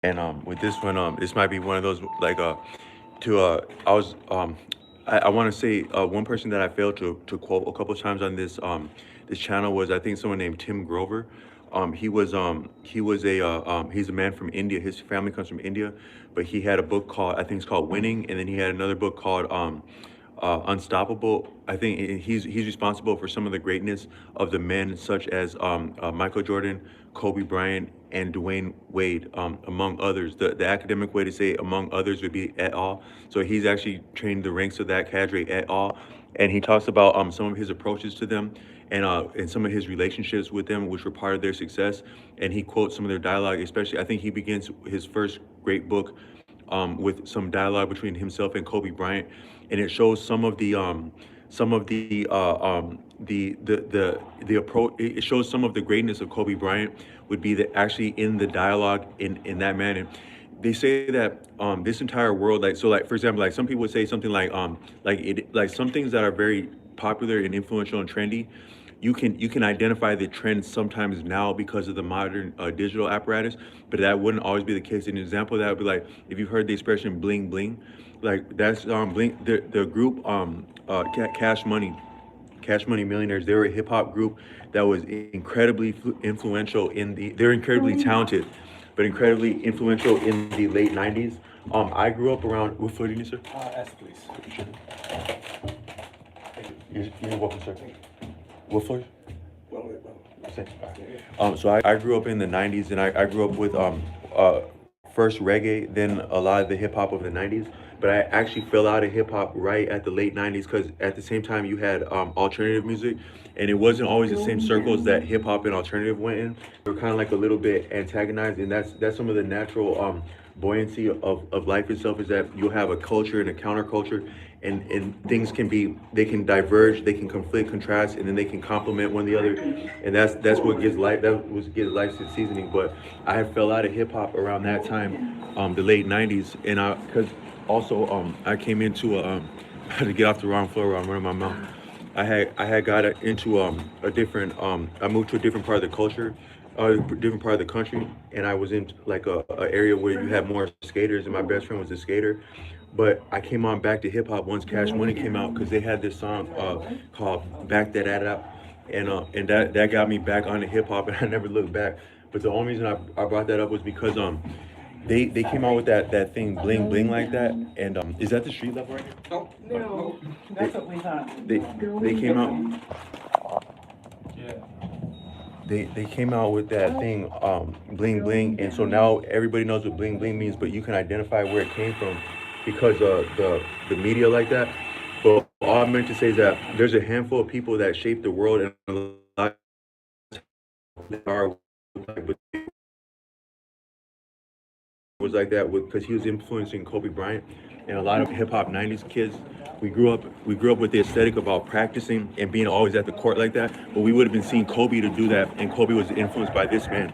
And with this one, this might be one of those like to I was I want to say one person that I failed to quote a couple of times on this channel was I think someone named Tim Grover. He was a he's a man from India. His family comes from India, but he had a book called I think it's called Winning, and then he had another book called Unstoppable. I think he's responsible for some of the greatness of the men such as Michael Jordan, Kobe Bryant, and Dwayne Wade, among others. The academic way to say among others would be et al. So he's actually trained the ranks of that cadre et al. And he talks about some of his approaches to them and some of his relationships with them, which were part of their success. And he quotes some of their dialogue, especially I think he begins his first great book with some dialogue between himself and Kobe Bryant, and it shows some of the approach. It shows some of the greatness of Kobe Bryant would be that actually in the dialogue in that man. And they say that this entire world, like so, like for example, like some people would say something like some things that are very popular and influential and trendy, you can identify the trends sometimes now because of the modern digital apparatus, but that wouldn't always be the case. An example of that would be like if you've heard the expression bling bling, like that's bling the group Cash Money Millionaires. They were a hip hop group that was incredibly influential in the. They're incredibly talented, but incredibly influential in the late '90s. I grew up around. What floor do you need, sir? S, please. You're welcome, sir. What floor? Well, well. Thanks. So I grew up in the '90s, and I grew up with first reggae, then a lot of the hip hop of the '90s. But I actually fell out of hip hop right at the late '90s because at the same time you had alternative music, and it wasn't always the same circles that hip hop and alternative went in. They were kind of like a little bit antagonized, and that's some of the natural buoyancy of life itself is that you'll have a culture and a counterculture, and things can be they can diverge, they can conflict, contrast, and then they can complement one the other, and that's what gives life its seasoning. But I fell out of hip hop around that time, the late '90s, and I because also I came into I had to get off the wrong floor where I'm running my mouth. I had got into a different I moved to a different part of the culture, different part of the country, and I was in like a area where you had more skaters, and my best friend was a skater. But I came on back to hip hop once Cash Money came out because they had this song called "Back That Ad Up," and that got me back onto hip hop, and I never looked back. But the only reason I brought that up was because they came out with that thing bling bling like that, and is that the street level right here? No, No, that's what we thought. They came out. yeah. They came out with that thing bling bling, and so now everybody knows what bling bling means, but you can identify where it came from because of the media like that. But all I meant to say is that there's a handful of people that shape the world, and a lot are but was like that with because he was influencing Kobe Bryant and a lot of hip hop '90s kids. We grew up with the aesthetic about practicing and being always at the court like that. But we would have been seeing Kobe to do that, and Kobe was influenced by this man.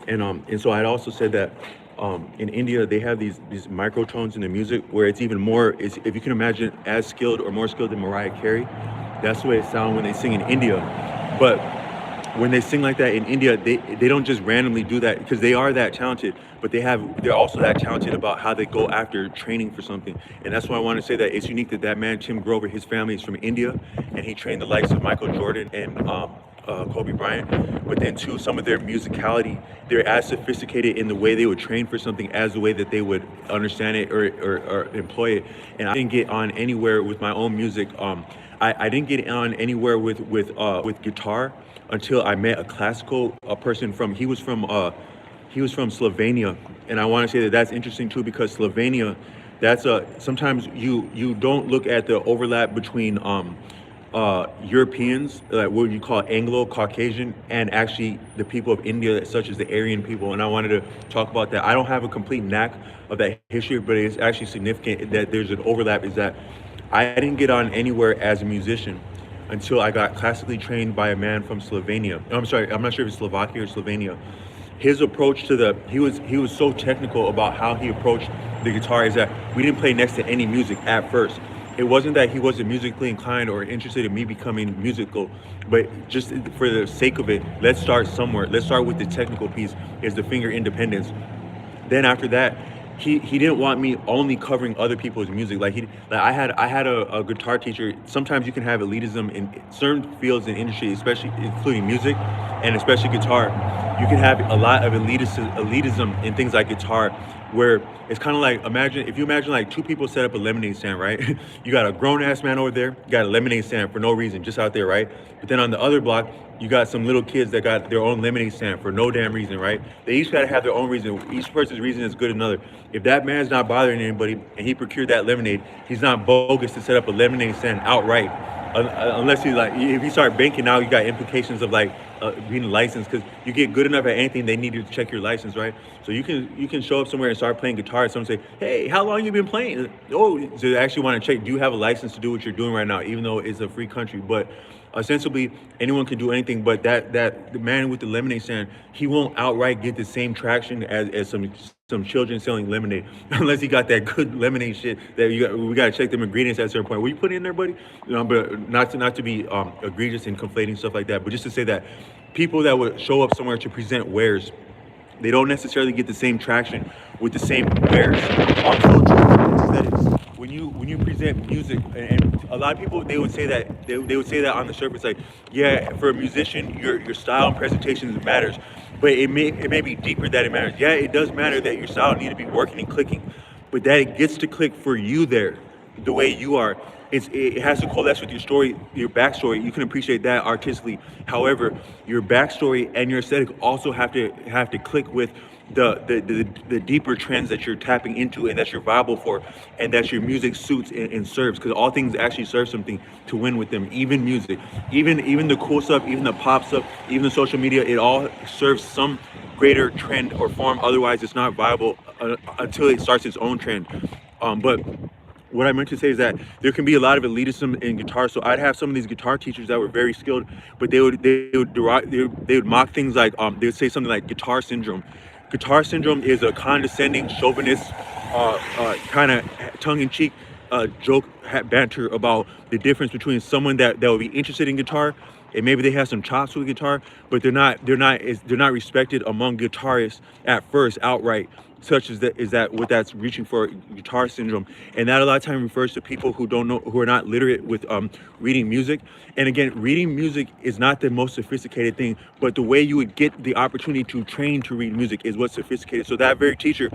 And so I'd also said that in India they have these microtones in the music where it's even more. It's, if you can imagine, as skilled or more skilled than Mariah Carey. That's the way it sounds when they sing in India. But when they sing like that in India, they don't just randomly do that because they are that talented, but they're also that talented about how they go after training for something. And that's why I want to say that it's unique that that man, Tim Grover, his family is from India, and he trained the likes of Michael Jordan and Kobe Bryant. But then too, some of their musicality, they're as sophisticated in the way they would train for something as the way that they would understand it or employ it. And I didn't get on anywhere with my own music. I didn't get on anywhere with guitar until I met a classical person from he was from Slovenia, and I want to say that that's interesting too because Slovenia, that's a sometimes you don't look at the overlap between Europeans, like what you call Anglo-Caucasian, and actually the people of India, such as the Aryan people. And I wanted to talk about that. I don't have a complete knack of that history, but it's actually significant that there's an overlap. Is that I didn't get on anywhere as a musician until I got classically trained by a man from Slovenia. I'm sorry, I'm not sure if it's Slovakia or Slovenia. His approach to he was so technical about how he approached the guitar is that we didn't play next to any music at first. It wasn't that he wasn't musically inclined or interested in me becoming musical, but just for the sake of it, let's start somewhere. Let's start with the technical piece is the finger independence. then after that, he didn't want me only covering other people's music. I had a guitar teacher. Sometimes you can have elitism in certain fields in industry, especially including music and especially guitar. You can have a lot of elitism in things like guitar, where it's kind of like, imagine like two people set up a lemonade stand, right? You got a grown ass man over there, you got a lemonade stand for no reason, just out there, right? But then on the other block, you got some little kids that got their own lemonade stand for no damn reason, right? They each got to have their own reason. Each person's reason is good another. If that man's not bothering anybody and he procured that lemonade, he's not bogus to set up a lemonade stand outright. Unless he's like, if you start banking now, you got implications of like being licensed, because you get good enough at anything, they need you to check your license, right? So you can show up somewhere and start playing guitar. Someone say, hey, how long you been playing? Oh, so they actually want to check, do you have a license to do what you're doing right now, even though it's a free country? But ostensibly anyone can do anything. But that the man with the lemonade stand, he won't outright get the same traction as some children selling lemonade, unless he got that good lemonade shit that we got to check them ingredients at a certain point. What you put in there, buddy? But not to be egregious and conflating stuff like that, but just to say that people that would show up somewhere to present wares, they don't necessarily get the same traction with the same wares. Also, aesthetics. When you present music, and a lot of people, they would say that they would say that on the surface, like, yeah, for a musician, your style and presentation matters, but it may be deeper that it matters. Yeah, it does matter that your style need to be working and clicking, but that it gets to click for you there, the way you are. It has to coalesce with your story, your backstory. You can appreciate that artistically. However, your backstory and your aesthetic also have to click with the deeper trends that you're tapping into and that you're viable for, and that your music suits and serves. Because all things actually serve something to win with them. Even music, even the cool stuff, even the pop stuff, even the social media, it all serves some greater trend or form. Otherwise, it's not viable until it starts its own trend. But what I meant to say is that there can be a lot of elitism in guitar. So I'd have some of these guitar teachers that were very skilled, but they would mock things like they would say something like guitar syndrome. Guitar syndrome is a condescending, chauvinist, kind of tongue-in-cheek joke, banter about the difference between someone that would be interested in guitar, and maybe they have some chops with guitar, but they're not respected among guitarists at first outright. Such as that what that's reaching for, guitar syndrome. And that a lot of time refers to people who are not literate with reading music. And again, reading music is not the most sophisticated thing, but the way you would get the opportunity to train to read music is what's sophisticated. So that very teacher,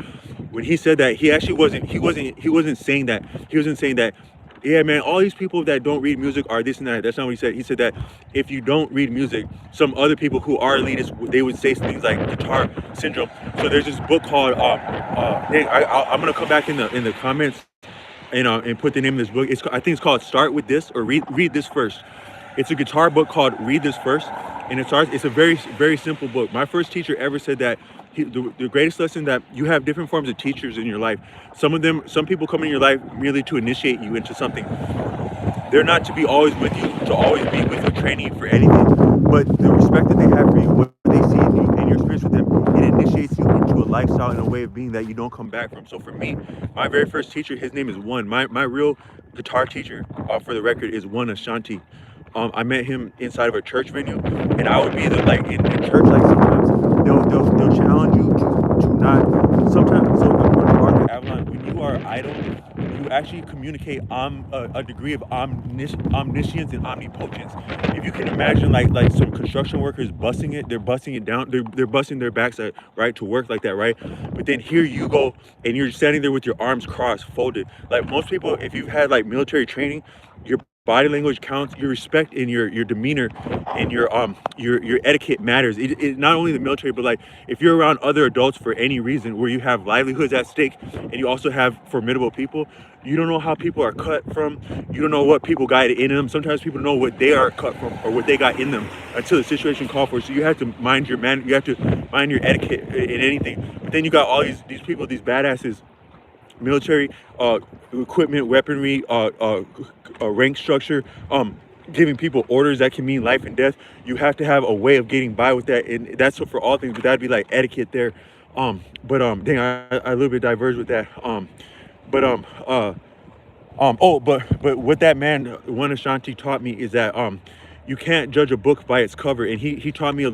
when he said that, he wasn't saying that. He wasn't saying that, yeah, man, all these people that don't read music are this and that. That's not what he said. He said that if you don't read music, some other people who are elitists, they would say things like guitar syndrome. So there's this book called, I'm gonna come back in the comments and put the name of this book. I think it's called Start With This, or Read This First. It's a guitar book called Read This First, and it's a very, very simple book. My first teacher ever said that the greatest lesson, that you have different forms of teachers in your life. Some people come in your life merely to initiate you into something. They're not to be always with you, to always be with you, training you for anything. But the respect that they have for you, what they see in you and your experience with them, it initiates you into a lifestyle and a way of being that you don't come back from. So for me, my very first teacher, his name is One. My real guitar teacher, for the record, is One Ashanti. I met him inside of a church venue, and I would be in church, like sometimes they'll challenge you to not. Sometimes, so according to Arthur Avalon, when you are idle, you actually communicate a degree of omniscience and omnipotence. If you can imagine, like some construction workers busting it, they're busting it down, they're busting their backs right to work like that, right? But then here you go, and you're standing there with your arms crossed, folded. Like most people, if you've had like military training, your body language counts, your respect and your demeanor and your etiquette matters. It not only the military, but like if you're around other adults for any reason, where you have livelihoods at stake and you also have formidable people, you don't know how people are cut from, you don't know what people got in them. Sometimes people know what they are cut from or what they got in them until the situation calls for it. So you have to mind your etiquette in anything. But then you got all these people, these badasses, military equipment, weaponry, rank structure, giving people orders that can mean life and death. You have to have a way of getting by with that, and that's for all things. But that'd be like etiquette there. Dang, I a little bit diverged with that. But what that man, One Ashanti, taught me is that you can't judge a book by its cover, and he taught me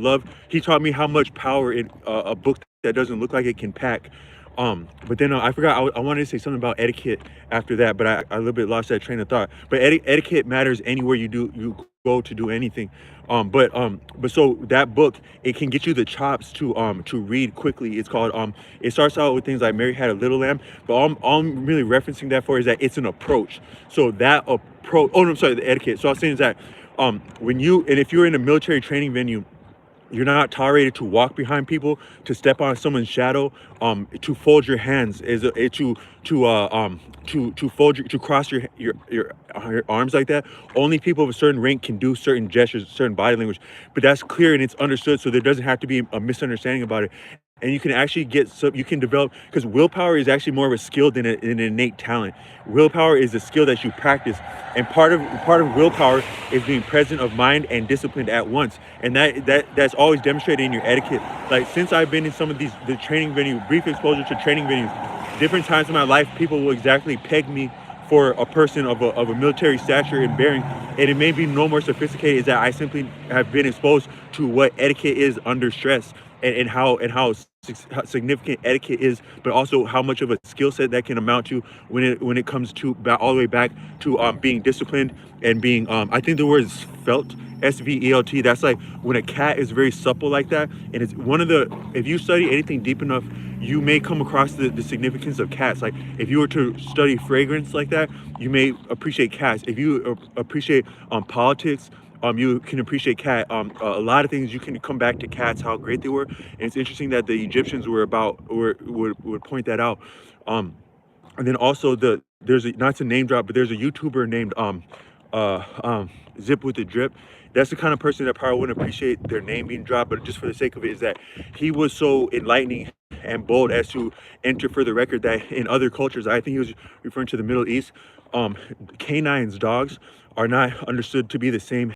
he taught me how much power in a book that doesn't look like it can pack. But then I forgot. I wanted to say something about etiquette after that, but I a little bit lost that train of thought. But etiquette matters anywhere you go to do anything. But so that book, it can get you the chops to read quickly. It's called it starts out with things like Mary Had a Little Lamb, but all I'm really referencing that for is that it's an approach. So that approach. Oh no, I'm sorry, the etiquette. So I was saying is that when you and if you're in a military training venue, you're not tolerated to walk behind people, to step on someone's shadow, to fold your hands, to fold to cross your arms like that. Only people of a certain rank can do certain gestures, certain body language. But that's clear and it's understood, so there doesn't have to be a misunderstanding about it. And you can actually you can develop, because willpower is actually more of a skill than an innate talent. Willpower is a skill that you practice, and part of willpower is being present of mind and disciplined at once. And that's always demonstrated in your etiquette. Like, since I've been in some of the training venue, brief exposure to training venues, different times in my life, people will exactly peg me for a person of a military stature and bearing, and it may be no more sophisticated, is that I simply have been exposed to what etiquette is under stress, and how significant etiquette is, but also how much of a skill set that can amount to when it comes to all the way back to being disciplined and being I think the word is felt, SVELT. That's like when a cat is very supple like that, and it's one of the, if you study anything deep enough, you may come across the significance of cats. Like, if you were to study fragrance like that, you may appreciate cats. If you appreciate politics, you can appreciate cat. A lot of things you can come back to cats, how great they were. And it's interesting that the Egyptians would point that out. And then also there's not to name drop, but there's a YouTuber named Zip with the Drip. That's the kind of person that probably wouldn't appreciate their name being dropped, but just for the sake of it, is that he was so enlightening and bold as to enter for the record that in other cultures, I think he was referring to the Middle East, canines, dogs, are not understood to be the same